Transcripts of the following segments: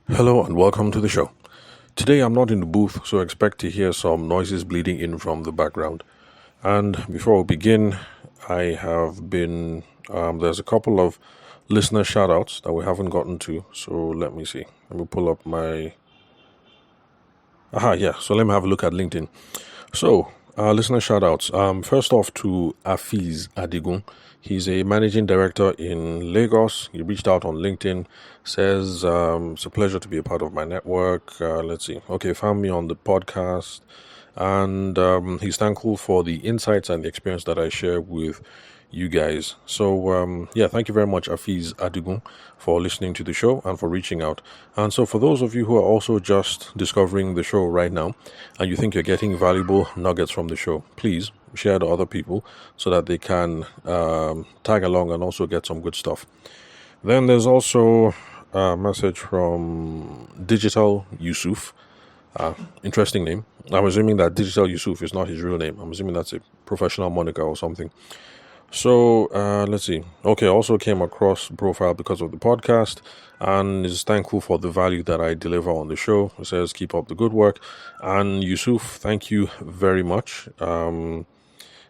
Hello and welcome to the show. Today I'm not in the booth, so expect to hear some noises bleeding in from the background. And before we begin, I have been, there's a couple of listener shout outs that we haven't gotten to. So let me see. Let me pull up my. So let me have a look at LinkedIn. So, listener shout outs. First off to Afiz Adigun. He's a managing director in Lagos. He reached out on LinkedIn, says, it's a pleasure to be a part of my network. Let's see. Okay, found me on the podcast. And he's thankful for the insights and the experience that I share with you guys. So, thank you very much, Afiz Adigun, for listening to the show and for reaching out. And so, for those of you who are also just discovering the show right now and you think you're getting valuable nuggets from the show, please share to other people so that they can tag along and also get some good stuff. Then there's also a message from Digital Yusuf. Interesting name. I'm assuming that Digital Yusuf is not his real name. I'm assuming that's a professional moniker or something. So let's see. Okay, I also came across the profile because of the podcast and is thankful for the value that I deliver on the show. It says, keep up the good work. And Yusuf, thank you very much.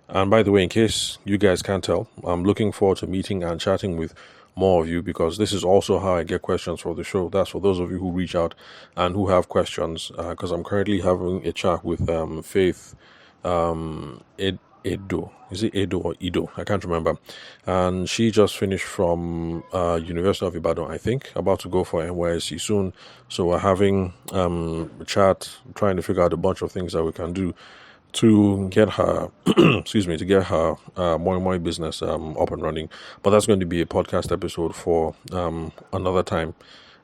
And by the way, in case you guys can't tell, I'm looking forward to meeting and chatting with more of you because this is also how I get questions for the show. That's for those of you who reach out and who have questions because I'm currently having a chat with Faith Edo. Is it Edo or Ido? I can't remember. And she just finished from University of Ibadan, I think, about to go for NYSC soon. So we're having a chat, trying to figure out a bunch of things that we can do to get her, to get her Moi business up and running. But that's going to be a podcast episode for another time.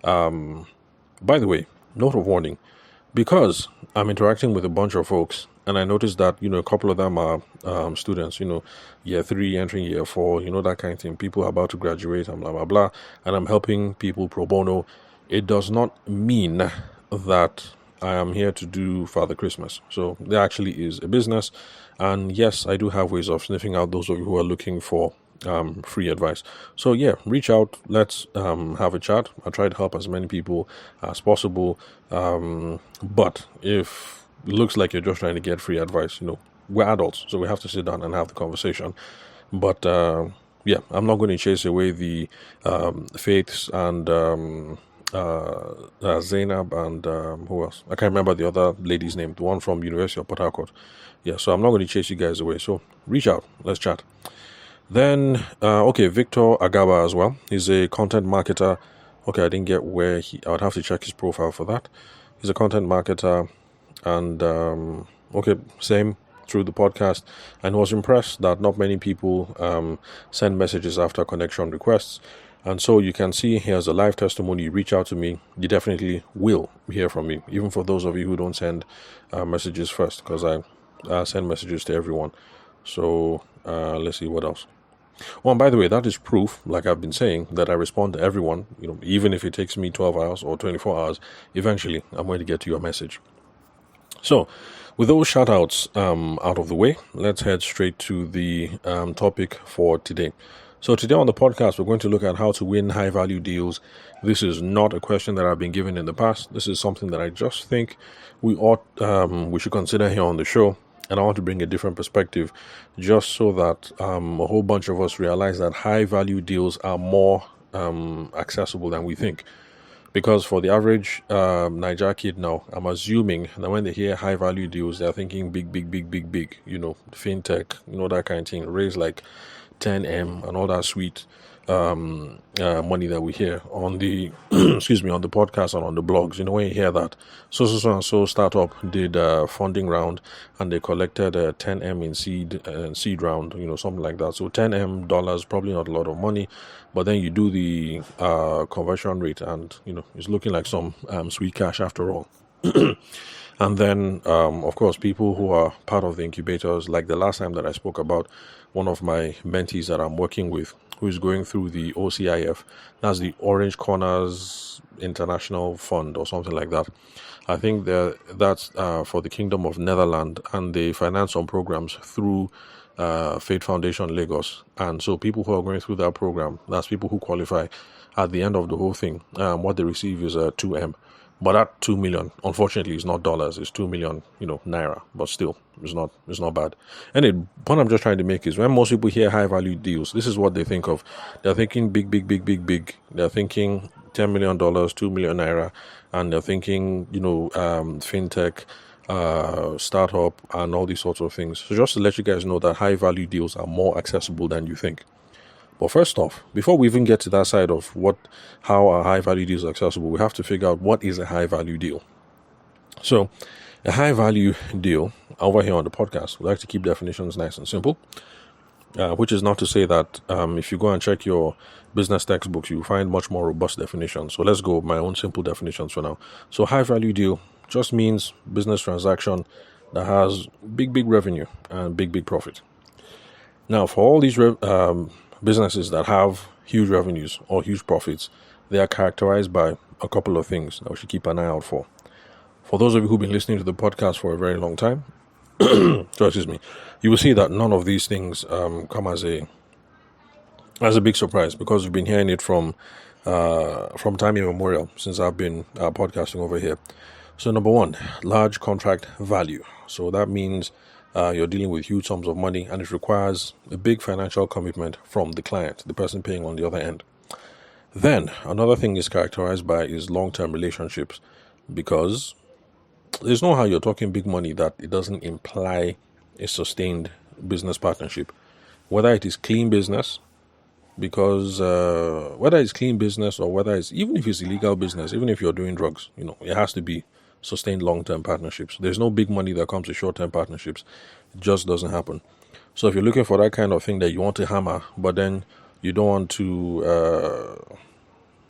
By the way, note of warning, because I'm interacting with a bunch of folks and I noticed that, a couple of them are students, year 3 entering year 4, that kind of thing. People are about to graduate and blah, blah, blah. And I'm helping people pro bono. It does not mean that I am here to do Father Christmas. So there actually is a business. And yes, I do have ways of sniffing out those of you who are looking for free advice. So reach out. Let's have a chat. I try to help as many people as possible. But if it looks like you're just trying to get free advice, we're adults, so we have to sit down and have the conversation. But I'm not going to chase away the faiths and Zainab and who else? I can't remember the other lady's name, the one from University of Port Harcourt. So I'm not going to chase you guys away. So reach out. Let's chat. Then, Victor Agaba as well. He's a content marketer. Okay, I didn't get where I would have to check his profile for that. He's a content marketer and, same through the podcast, and was impressed that not many people send messages after connection requests. And so you can see here's a live testimony. You reach out to me, you definitely will hear from me, even for those of you who don't send messages first, because I send messages to everyone. So let's see what else. Oh, and by the way, that is proof, like I've been saying, that I respond to everyone. Even if it takes me 12 hours or 24 hours, eventually I'm going to get to your message. So, with those shout outs out of the way, let's head straight to the topic for today. So today on the podcast, we're going to look at how to win high value deals. This is not a question that I've been given in the past. This is something that I just think we should consider here on the show. And I want to bring a different perspective just so that a whole bunch of us realize that high value deals are more accessible than we think. Because for the average Niger kid now, I'm assuming that when they hear high value deals, they're thinking big, fintech, that kind of thing, raise like 10M and all that sweet money that we hear on the on the podcast and on the blogs. When you hear that so startup did a funding round and they collected 10M in seed round, something like that. So $10M, probably not a lot of money, but then you do the conversion rate and it's looking like some sweet cash after all. And then, of course, people who are part of the incubators, like the last time that I spoke about one of my mentees that I'm working with, who is going through the OCIF, that's the Orange Corners International Fund or something like that. I think that's for the Kingdom of Netherlands, and they finance some programs through Faith Foundation Lagos. And so people who are going through that program, that's people who qualify at the end of the whole thing. What they receive is a 2M. But that 2 million, unfortunately, is not dollars. It's 2 million, naira. But still, it's not bad. And the point I'm just trying to make is when most people hear high value deals, this is what they think of. They're thinking big, big, big, big, big. They're thinking $10 million, 2 million naira, and they're thinking, fintech, startup, and all these sorts of things. So just to let you guys know that high value deals are more accessible than you think. But first off, before we even get to that side of how our high value deals are accessible, we have to figure out what is a high value deal. So a high value deal over here on the podcast, we like to keep definitions nice and simple, which is not to say that if you go and check your business textbooks, you find much more robust definitions. So let's go with my own simple definitions for now. So high value deal just means business transaction that has big, big revenue and big, big profit. Now, for all these businesses that have huge revenues or huge profits, they are characterized by a couple of things that we should keep an eye out for. For those of you who've been listening to the podcast for a very long time, you will see that none of these things come as a big surprise, because we've been hearing it from time immemorial since I've been podcasting over here. So number one, large contract value. So that means you're dealing with huge sums of money, and it requires a big financial commitment from the client, the person paying on the other end. Then another thing is characterized by is long-term relationships, because there's no how you're talking big money that it doesn't imply a sustained business partnership, whether it is clean business, because whether it's clean business or whether it's, even if it's illegal business, even if you're doing drugs, it has to be sustained long-term partnerships. There's no big money that comes with short-term partnerships. It just doesn't happen. So if you're looking for that kind of thing that you want to hammer, but then you don't want to,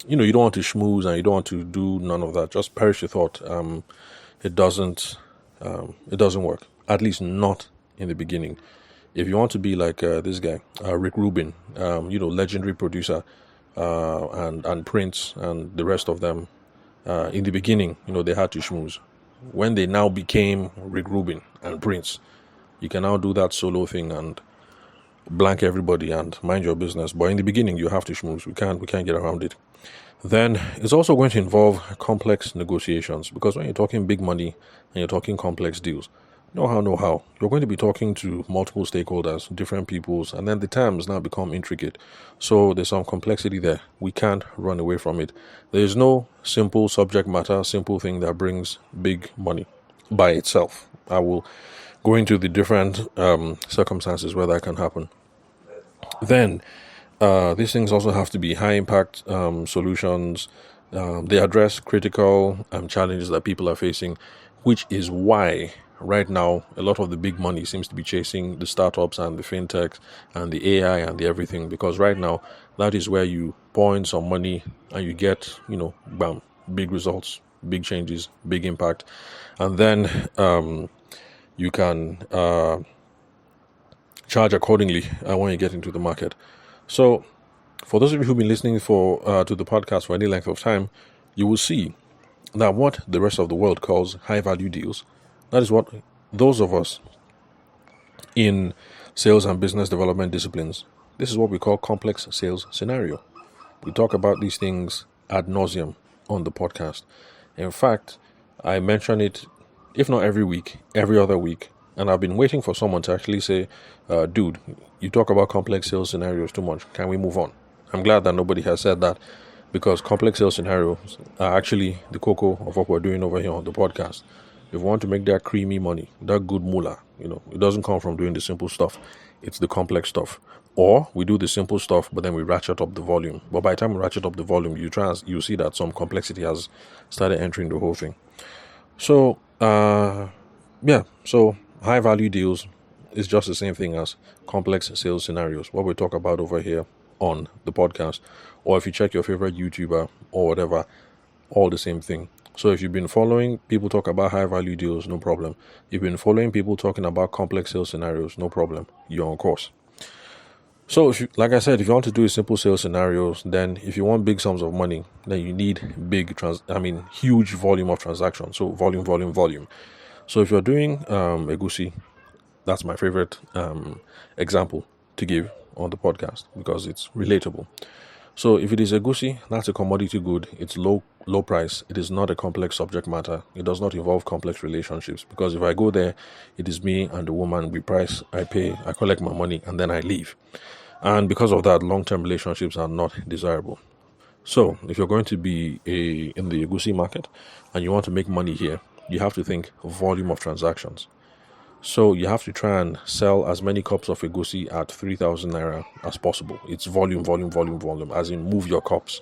you don't want to schmooze and you don't want to do none of that, just perish your thought. It doesn't work. At least not in the beginning. If you want to be like this guy, Rick Rubin, legendary producer, and Prince and the rest of them, in the beginning, they had to schmooze. When they now became Rick Rubin and Prince, you can now do that solo thing and blank everybody and mind your business. But in the beginning, you have to schmooze. We can't get around it. Then it's also going to involve complex negotiations, because when you're talking big money and you're talking complex deals, know how, you're going to be talking to multiple stakeholders, different peoples, and then the terms now become intricate. So there's some complexity there. We can't run away from it. There's no simple subject matter, simple thing that brings big money by itself. I will go into the different circumstances where that can happen. Then these things also have to be high impact solutions. They address critical challenges that people are facing, which is why right now a lot of the big money seems to be chasing the startups and the fintechs and the AI and the everything, because right now that is where you pour in some money and you get, bam, big results, big changes, big impact. And then you can charge accordingly when you get into the market. So for those of you who've been listening to the podcast for any length of time, you will see that what the rest of the world calls high value deals, that is what those of us in sales and business development disciplines, this is what we call complex sales scenario. We talk about these things ad nauseum on the podcast. In fact, I mention it, if not every week, every other week. And I've been waiting for someone to actually say, dude, you talk about complex sales scenarios too much. Can we move on? I'm glad that nobody has said that, because complex sales scenarios are actually the cocoa of what we're doing over here on the podcast. If we want to make that creamy money, that good moolah, it doesn't come from doing the simple stuff. It's the complex stuff. Or we do the simple stuff, but then we ratchet up the volume. But by the time we ratchet up the volume, you see that some complexity has started entering the whole thing. So, so high value deals is just the same thing as complex sales scenarios, what we talk about over here on the podcast. Or if you check your favorite YouTuber or whatever, all the same thing. So if you've been following people talk about high value deals, no problem. You've been following people talking about complex sales scenarios, no problem. You're on course. So like I said, if you want to do simple sales scenarios, then if you want big sums of money, then you need huge volume of transactions. So volume. So if you're doing Egusi, That's my favorite example to give on the podcast because it's relatable. So if it is egusi, that's a commodity good. It's low price. It is not a complex subject matter. It does not involve complex relationships because if I go there, it is me and the woman. We price, I pay, I collect my money, and then I leave. And because of that, long-term relationships are not desirable. So if you're going to be in the egusi market and you want to make money here, you have to think volume of transactions. So you have to try and sell as many cups of egusi at 3,000 naira as possible. It's volume, volume, volume, volume, as in move your cups.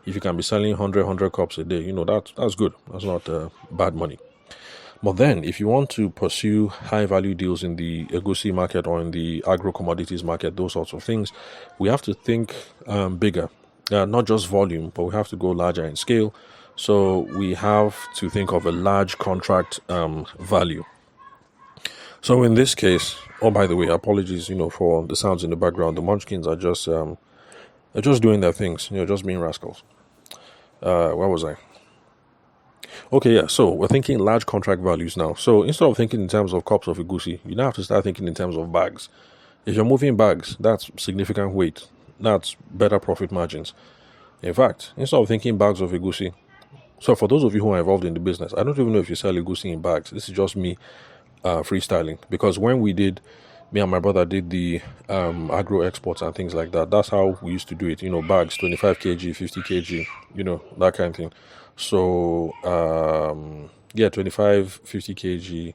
If you can be selling 100 cups a day, that's good. That's not bad money. But then if you want to pursue high value deals in the egusi market or in the agro commodities market, those sorts of things, we have to think bigger. Not just volume, but we have to go larger in scale. So we have to think of a large contract value. So in this case, oh, by the way, apologies, for the sounds in the background. The Munchkins are just doing their things, just being rascals. Where was I? Okay, yeah. So we're thinking large contract values now. So instead of thinking in terms of cups of egusi, you now have to start thinking in terms of bags. If you're moving bags, that's significant weight. That's better profit margins. In fact, instead of thinking bags of egusi, so for those of you who are involved in the business, I don't even know if you sell egusi in bags. This is just me freestyling, because when me and my brother did the agro exports and things like that, that's how we used to do it. Bags, 25 kg, 50 kg, that kind of thing. So 25, 50 kg.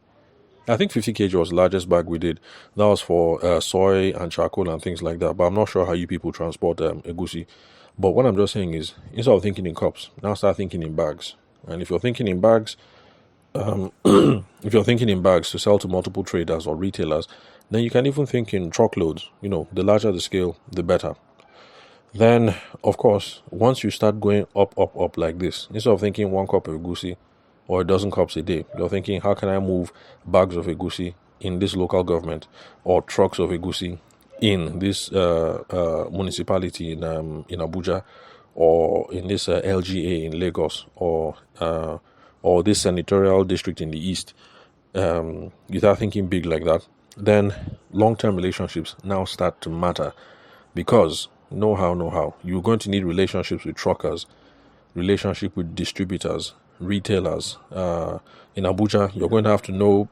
I think 50 kg was the largest bag we did. That was for soy and charcoal and things like that. But I'm not sure how you people transport egusi. But what I'm just saying is, instead of thinking in cups, now start thinking in bags. And if you're thinking in bags, if you're thinking in bags to sell to multiple traders or retailers, then you can even think in truckloads. The larger the scale, the better. Then, of course, once you start going up like this, instead of thinking 1 cup of egusi or a dozen cups a day, you're thinking, how can I move bags of egusi in this local government, or trucks of egusi in this municipality in Abuja, or in this LGA in Lagos, or this senatorial district in the east. You start thinking big like that, then long-term relationships now start to matter, because know how you're going to need relationships with truckers, relationship with distributors, retailers. In Abuja, you're going to have to know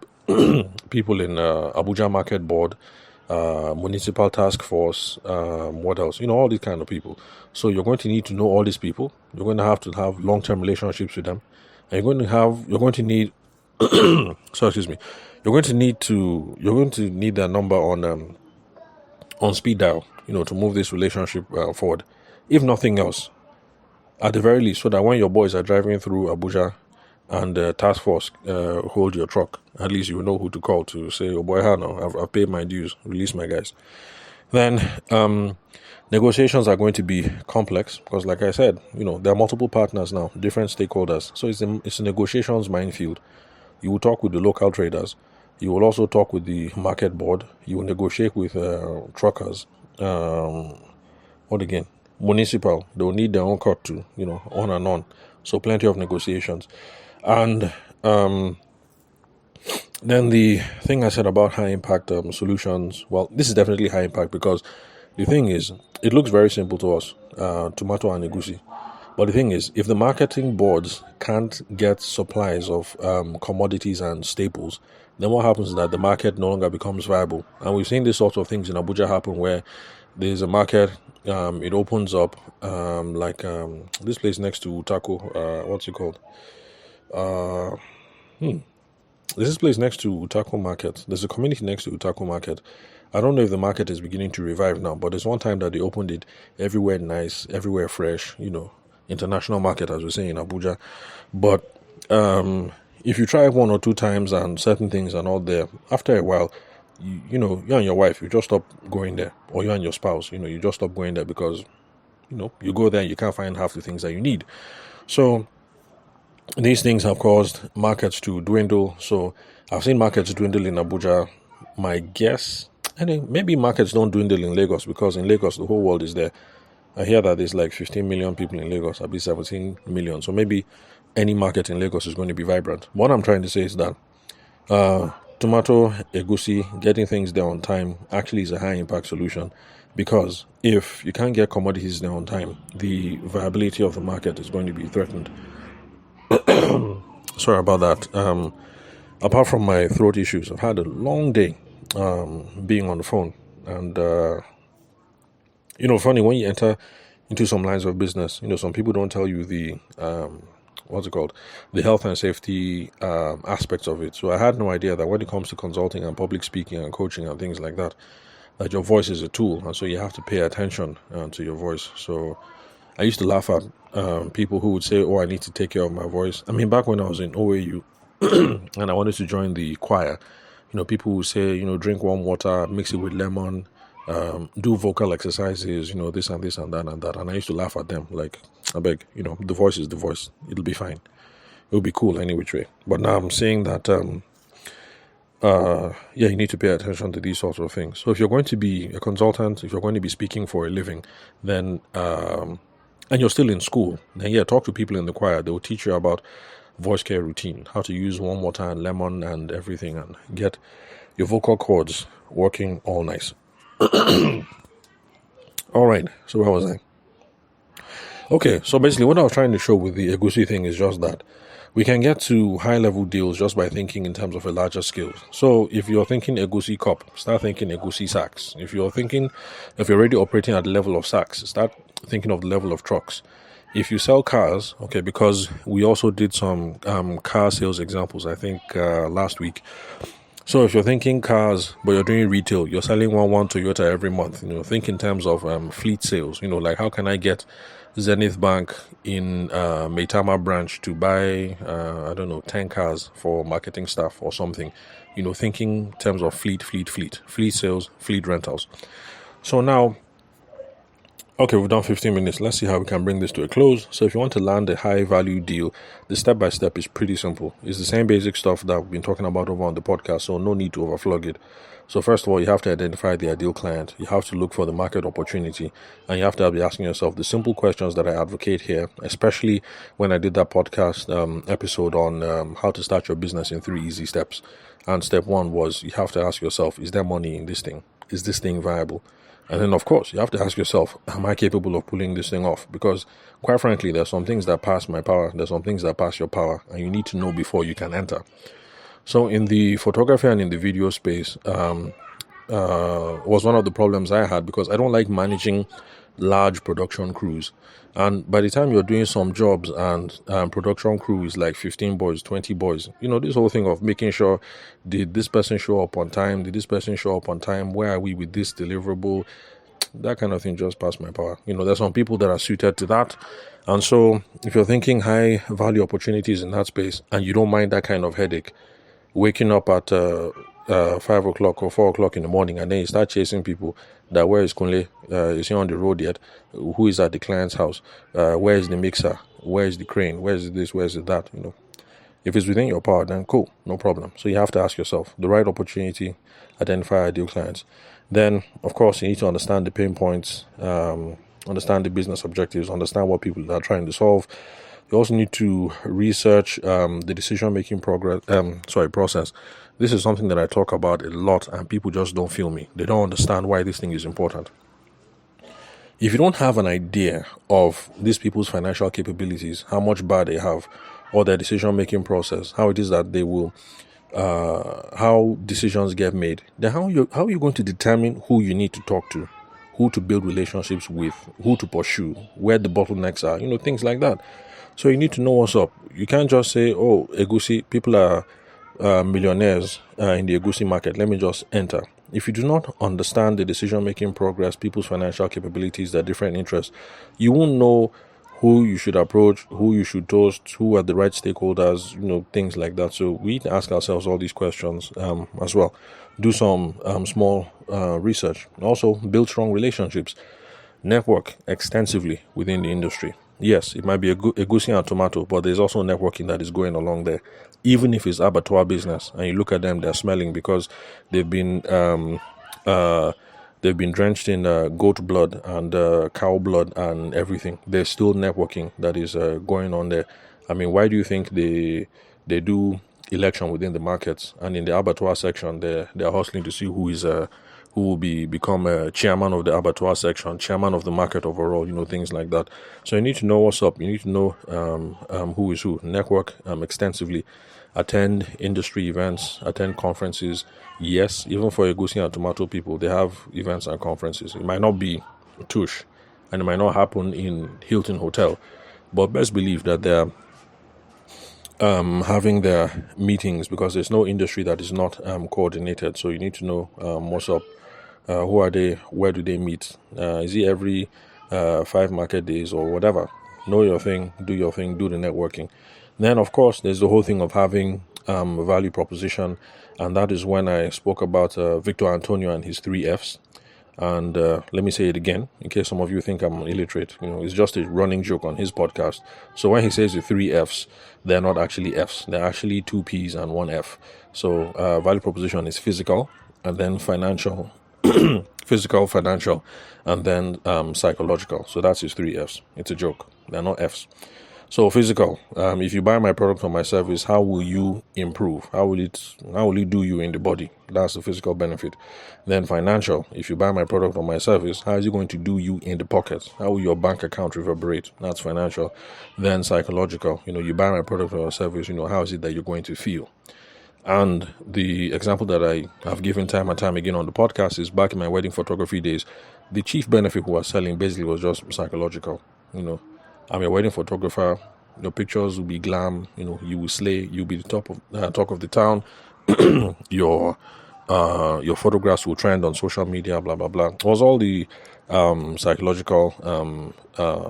people in Abuja Market Board, municipal task force, what else? All these kind of people. So you're going to need to know all these people. You're going to have long-term relationships with them. And you're going to need you're going to need their number on speed dial, to move this relationship forward. If nothing else, at the very least, so that when your boys are driving through Abuja and the task force hold your truck, at least you know who to call to say, oh boy, I've paid my dues, release my guys. Then negotiations are going to be complex because, like I said, there are multiple partners now, different stakeholders. So it's a negotiations minefield. You will talk with the local traders. You will also talk with the market board. You will negotiate with truckers. What again? Municipal. They will need their own cut too, on and on. So plenty of negotiations. And then the thing I said about high impact solutions, well, this is definitely high impact, because the thing is, it looks very simple to us, tomato and egusi. But the thing is, if the marketing boards can't get supplies of commodities and staples, then what happens is that the market no longer becomes viable. And we've seen these sorts of things in Abuja happen, where there's a market, it opens up, like this place next to Utako, what's it called? There's this place next to Utako Market. There's a community next to Utako Market. I don't know if the market is beginning to revive now, but there's one time that they opened it, everywhere nice, everywhere fresh, international market, as we say in Abuja. But if you try 1 or 2 times and certain things are not there, after a while, you and your wife, you just stop going there, or you and your spouse, you just stop going there, because you go there and you can't find half the things that you need. So these things have caused markets to dwindle. So I've seen markets dwindle in Abuja. My guess, and maybe markets don't dwindle in Lagos, because in Lagos the whole world is there. I hear that there's like 15 million people in Lagos, I'll be 17 million. So maybe any market in Lagos is going to be vibrant. What I'm trying to say is that tomato, egusi, getting things there on time actually is a high impact solution, because if you can't get commodities there on time, the viability of the market is going to be threatened. Sorry about that. Apart from my throat issues, I've had a long day being on the phone. And, funny, when you enter into some lines of business, some people don't tell you the, what's it called, the health and safety aspects of it. So I had no idea that when it comes to consulting and public speaking and coaching and things like that, that your voice is a tool. And so you have to pay attention to your voice. So I used to laugh at people who would say, "Oh, I need to take care of my voice." I mean, back when I was in OAU and I wanted to join the choir, people would say, drink warm water, mix it with lemon, do vocal exercises, this and this and that and that. And I used to laugh at them like, I beg, the voice is the voice. It'll be fine. It'll be cool any which way. But now I'm saying that, you need to pay attention to these sorts of things. So if you're going to be a consultant, if you're going to be speaking for a living, then and you're still in school, then talk to people in the choir. They will teach you about voice care routine, how to use warm water and lemon and everything, and get your vocal cords working all nice. All right, so where was I? Okay, so basically what I was trying to show with the Egusi thing is just that we can get to high-level deals just by thinking in terms of a larger scale. So if you're thinking Egusi cup, start thinking Egusi sacks. If you're already operating at the level of sacks, start thinking of the level of trucks. If you sell cars, okay, because we also did some car sales examples, I think, last week. So if you're thinking cars, but you're doing retail, you're selling one Toyota every month, think in terms of fleet sales, like how can I get Zenith Bank in Maitama branch to buy, 10 cars for marketing staff or something, thinking in terms of fleet sales, fleet rentals. So now, okay, we've done 15 minutes. Let's see how we can bring this to a close. So if you want to land a high value deal, the step-by-step is pretty simple. It's the same basic stuff that we've been talking about over on the podcast, so no need to overflog it. So first of all, you have to identify the ideal client. You have to look for the market opportunity, and you have to be asking yourself the simple questions that I advocate here, especially when I did that podcast episode on how to start your business in 3 easy steps. And step 1 was you have to ask yourself, is there money in this thing? Is this thing viable? And then, of course, you have to ask yourself, am I capable of pulling this thing off? Because, quite frankly, there's some things that pass my power. There's some things that pass your power. And you need to know before you can enter. So in the photography and in the video space, was one of the problems I had, because I don't like managing large production crews. And by the time you're doing some jobs and production crew is like 15 boys, 20 boys, this whole thing of making sure, did this person show up on time? Did this person show up on time? Where are we with this deliverable? That kind of thing just passed my power. There's some people that are suited to that. And so if you're thinking high value opportunities in that space and you don't mind that kind of headache, waking up at 5 o'clock or 4 o'clock in the morning, and then you start chasing people that, where is Kunle? Is he on the road yet? Who is at the client's house? Where is the mixer? Where is the crane? Where is this? Where is that? If it's within your power, then cool, no problem. So you have to ask yourself the right opportunity, identify ideal clients. Then, of course, you need to understand the pain points, understand the business objectives, understand what people are trying to solve. You also need to research the decision-making process. This is something that I talk about a lot, and people just don't feel me. They don't understand why this thing is important. If you don't have an idea of these people's financial capabilities, how much bar they have, or their decision-making process, how it is that they will, how decisions get made, then how are you going to determine who you need to talk to, who to build relationships with, who to pursue, where the bottlenecks are, things like that. So you need to know what's up. You can't just say, oh, Egusi, people are millionaires in the Egusi market, let me just enter. If you do not understand the decision-making progress, people's financial capabilities, their different interests, you won't know who you should approach, who you should toast, who are the right stakeholders, things like that. So we need to ask ourselves all these questions as well. Do some small research. Also, build strong relationships. Network extensively within the industry. Yes, it might be Egusi and tomato, but there's also networking that is going along there. Even if it's abattoir business, and you look at them, they're smelling because they've been drenched in goat blood and cow blood and everything. There's still networking that is going on there. I mean, why do you think they do election within the markets, and in the abattoir section, they're hustling to see who will become chairman of the abattoir section, chairman of the market overall, things like that. So you need to know what's up. You need to know who is who. Network extensively. Attend industry events. Attend conferences. Yes, even for Egusi and tomato people, they have events and conferences. It might not be tush, and it might not happen in Hilton Hotel, but best believe that they're having their meetings, because there's no industry that is not coordinated. So you need to know what's up. Who are they? Where do they meet? Is it every 5 market days or whatever? Know your thing, do the networking. Then, of course, there's the whole thing of having a value proposition, and that is when I spoke about Victor Antonio and his 3 Fs. And let me say it again, in case some of you think I'm illiterate. It's just a running joke on his podcast. So when he says the 3 Fs, they're not actually Fs. They're actually 2 Ps and 1 F. So value proposition is physical, and then financial, physical, financial, and then psychological. So that's his 3 Fs. It's a joke. They're not Fs. So physical, if you buy my product or my service, how will you improve? How will it do you in the body? That's the physical benefit. Then financial, if you buy my product or my service, how is it going to do you in the pocket? How will your bank account reverberate? That's financial. Then psychological, you buy my product or service, how is it that you're going to feel? And the example that I have given time and time again on the podcast is back in my wedding photography days. The chief benefit we were selling basically was just psychological. I'm a wedding photographer. Your pictures will be glam. You will slay. You'll be the talk of the town. Your photographs will trend on social media. Blah blah blah. It was all the psychological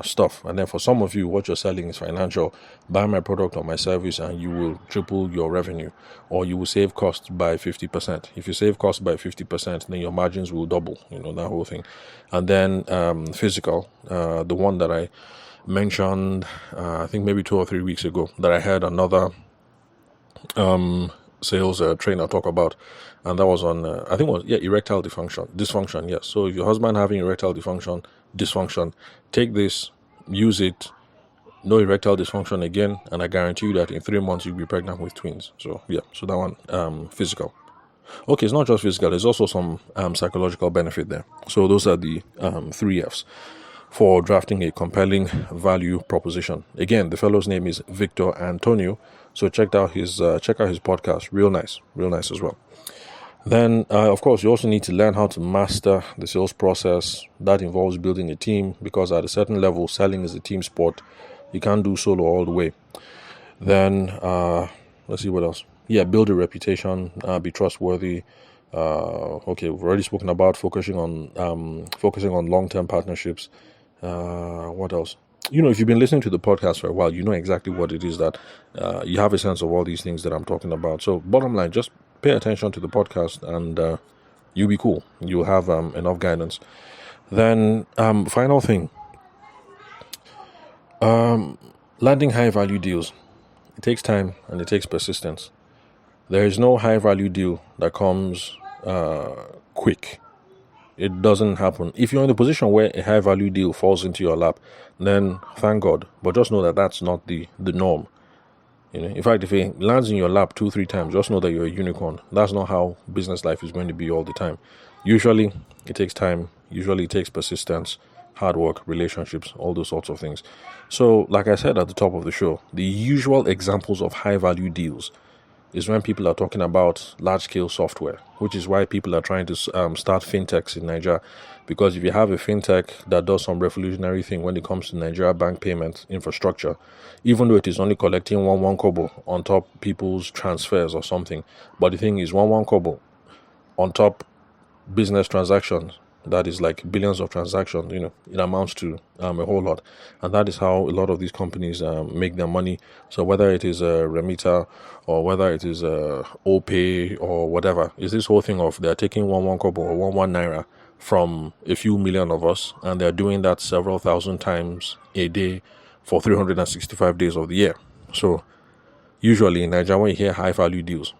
stuff. And then for some of you, what you're selling is financial. Buy my product or my service, and you will triple your revenue, or you will save costs by 50%. If you save costs by 50%, then your margins will double. That whole thing. And then physical, the one that I mentioned, I think maybe 2 or 3 weeks ago, that I had another sales trainer talk about, and that was on I think it was erectile dysfunction. Yes. So if your husband having erectile dysfunction, take this, use it, no erectile dysfunction again, and I guarantee you that in 3 months you'll be pregnant with twins. So so that one, physical. Okay, it's not just physical, there's also some psychological benefit there. So those are the 3 Fs for drafting a compelling value proposition. Again, the fellow's name is Victor Antonio, so check out his podcast. Real nice as well. Then, of course, you also need to learn how to master the sales process. That involves building a team, because at a certain level, selling is a team sport. You can't do solo all the way. Then, let's see what else. Build a reputation, be trustworthy. We've already spoken about focusing on long-term partnerships. What else? If you've been listening to the podcast for a while, you know exactly what it is that you have a sense of all these things that I'm talking about. So bottom line, just pay attention to the podcast, and you'll be cool. You'll have enough guidance. Then final thing, landing high value deals. It takes time and it takes persistence. There is no high value deal that comes quick. It doesn't happen. If you're in the position where a high value deal falls into your lap, then thank God. But just know that that's not the norm. In fact, if it lands in your lap 2-3 times, just know that you're a unicorn. That's not how business life is going to be all the time. Usually, it takes time. Usually, it takes persistence, hard work, relationships, all those sorts of things. So, like I said at the top of the show, the usual examples of high value deals is when people are talking about large-scale software, which is why people are trying to start fintechs in Nigeria. Because if you have a fintech that does some revolutionary thing when it comes to Nigeria bank payment infrastructure, even though it is only collecting one kobo on top people's transfers or something, but the thing is one kobo on top business transactions, that is like billions of transactions, it amounts to a whole lot. And that is how a lot of these companies make their money. So whether it is a Remita or whether it is a OPay or whatever, is this whole thing of they're taking one kobo or one naira from a few million of us, and they're doing that several thousand times a day for 365 days of the year. So usually in Nigeria, when you hear high value deals,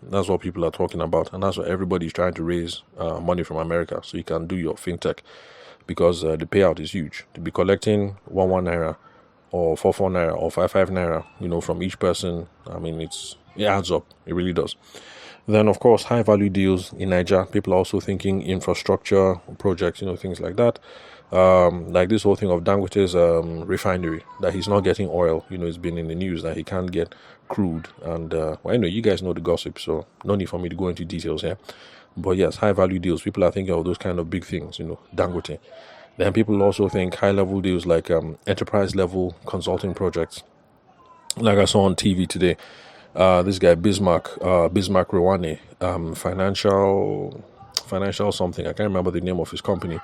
that's what people are talking about, and that's what everybody's trying to raise money from America so you can do your fintech, because the payout is huge. To be collecting one naira or 4 naira or 5 naira, from each person, I mean, it's It adds up. It really does. Then, of course, high value deals in Nigeria. People are also thinking infrastructure projects, things like that. Like this whole thing of Dangote's refinery, that he's not getting oil. It's been in the news that he can't get crude. And, you guys know the gossip, so no need for me to go into details here. But yes, high value deals. People are thinking of those kind of big things, Dangote. Then people also think high level deals like enterprise level consulting projects. Like I saw on TV today, this guy Bismarck Rwane, financial something. I can't remember the name of his company,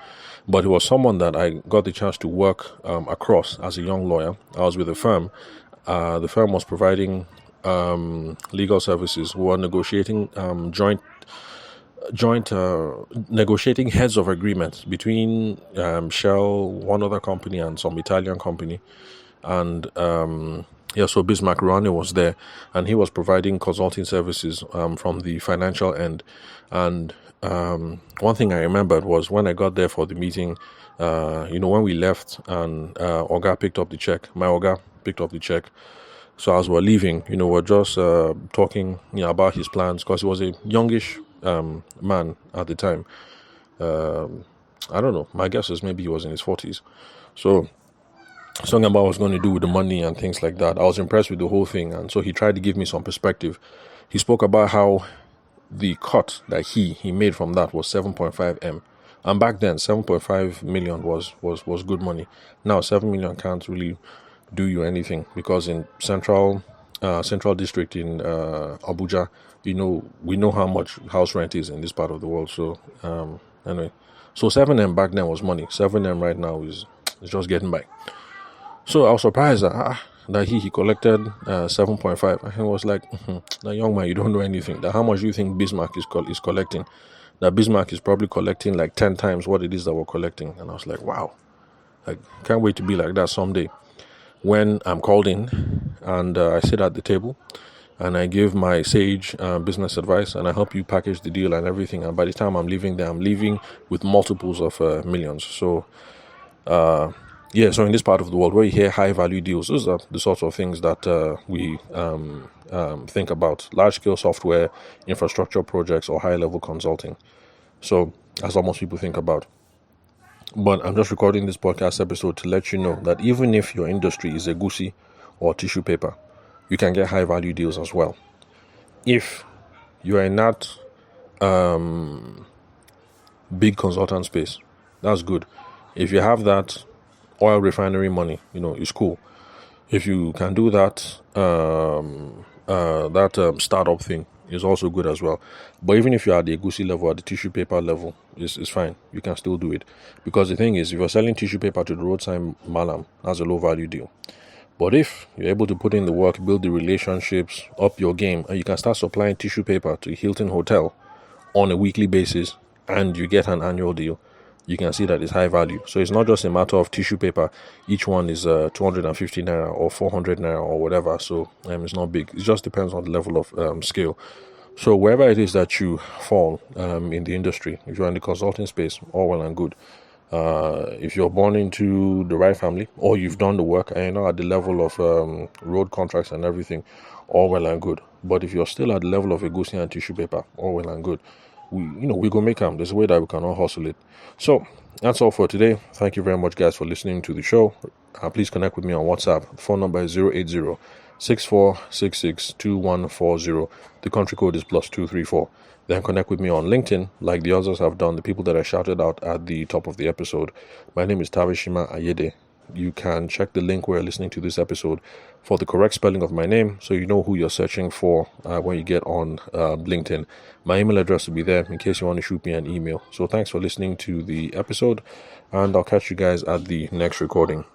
but he was someone that I got the chance to work across as a young lawyer. I was with a firm. The firm was providing legal services. We were negotiating joint negotiating heads of agreements between Shell, one other company, and some Italian company. And so Bismarck Rwane was there, and he was providing consulting services from the financial end. And one thing I remembered was when I got there for the meeting, when we left and Oga picked up the check, my Oga picked up the check. So as we're leaving, we're just talking about his plans, because he was a youngish man at the time. I don't know. My guess is maybe he was in his 40s. So talking about what I was going to do with the money and things like that. I was impressed with the whole thing, and so he tried to give me some perspective. He spoke about how the cut that he made from that was 7.5 M, and back then 7.5 million was good money. Now 7 million can't really do you anything, because in central district in Abuja, we know how much house rent is in this part of the world. So anyway, so 7M back then was money. 7M right now is just getting by. So I was surprised that he collected 7.5. And he was like, that young man, you don't know anything. That how much do you think Bismarck is collecting? That Bismarck is probably collecting like 10 times what it is that we're collecting. And I was like, wow, I can't wait to be like that someday. When I'm called in and I sit at the table and I give my sage business advice and I help you package the deal and everything. And by the time I'm leaving there, I'm leaving with multiples of millions. So, so in this part of the world where you hear high value deals, those are the sorts of things that we think about. Large scale software, infrastructure projects, or high level consulting. So that's what most people think about. But I'm just recording this podcast episode to let you know that even if your industry is Egusi or tissue paper, you can get high value deals as well. If you are in that big consultant space, that's good. If you have that oil refinery money, it's cool. If you can do that startup thing, is also good as well. But even if you're at the Egusi level, at the tissue paper level, it's fine. You can still do it. Because the thing is, if you're selling tissue paper to the roadside malam, that's a low value deal. But if you're able to put in the work, build the relationships, up your game, and you can start supplying tissue paper to Hilton Hotel on a weekly basis, and you get an annual deal, you can see that it's high value. So it's not just a matter of tissue paper. Each one is 250 naira or 400 naira or whatever. So it's not big. It just depends on the level of scale. So wherever it is that you fall in the industry, if you're in the consulting space, all well and good. If you're born into the right family, or you've done the work and you're at the level of road contracts and everything, all well and good. But if you're still at the level of Egusi and tissue paper, all well and good. We go make them. There's a way that we can all hustle it. So that's all for today. Thank you very much, guys, for listening to the show. Please connect with me on WhatsApp. The phone number is 080-6466-2140. The country code is +234. Then connect with me on LinkedIn, like the others have done, the people that I shouted out at the top of the episode. My name is Tavishima Ayede. You can check the link where you're listening to this episode for the correct spelling of my name, so you know who you're searching for when you get on LinkedIn. My email address will be there in case you want to shoot me an email. So thanks for listening to the episode, and I'll catch you guys at the next recording.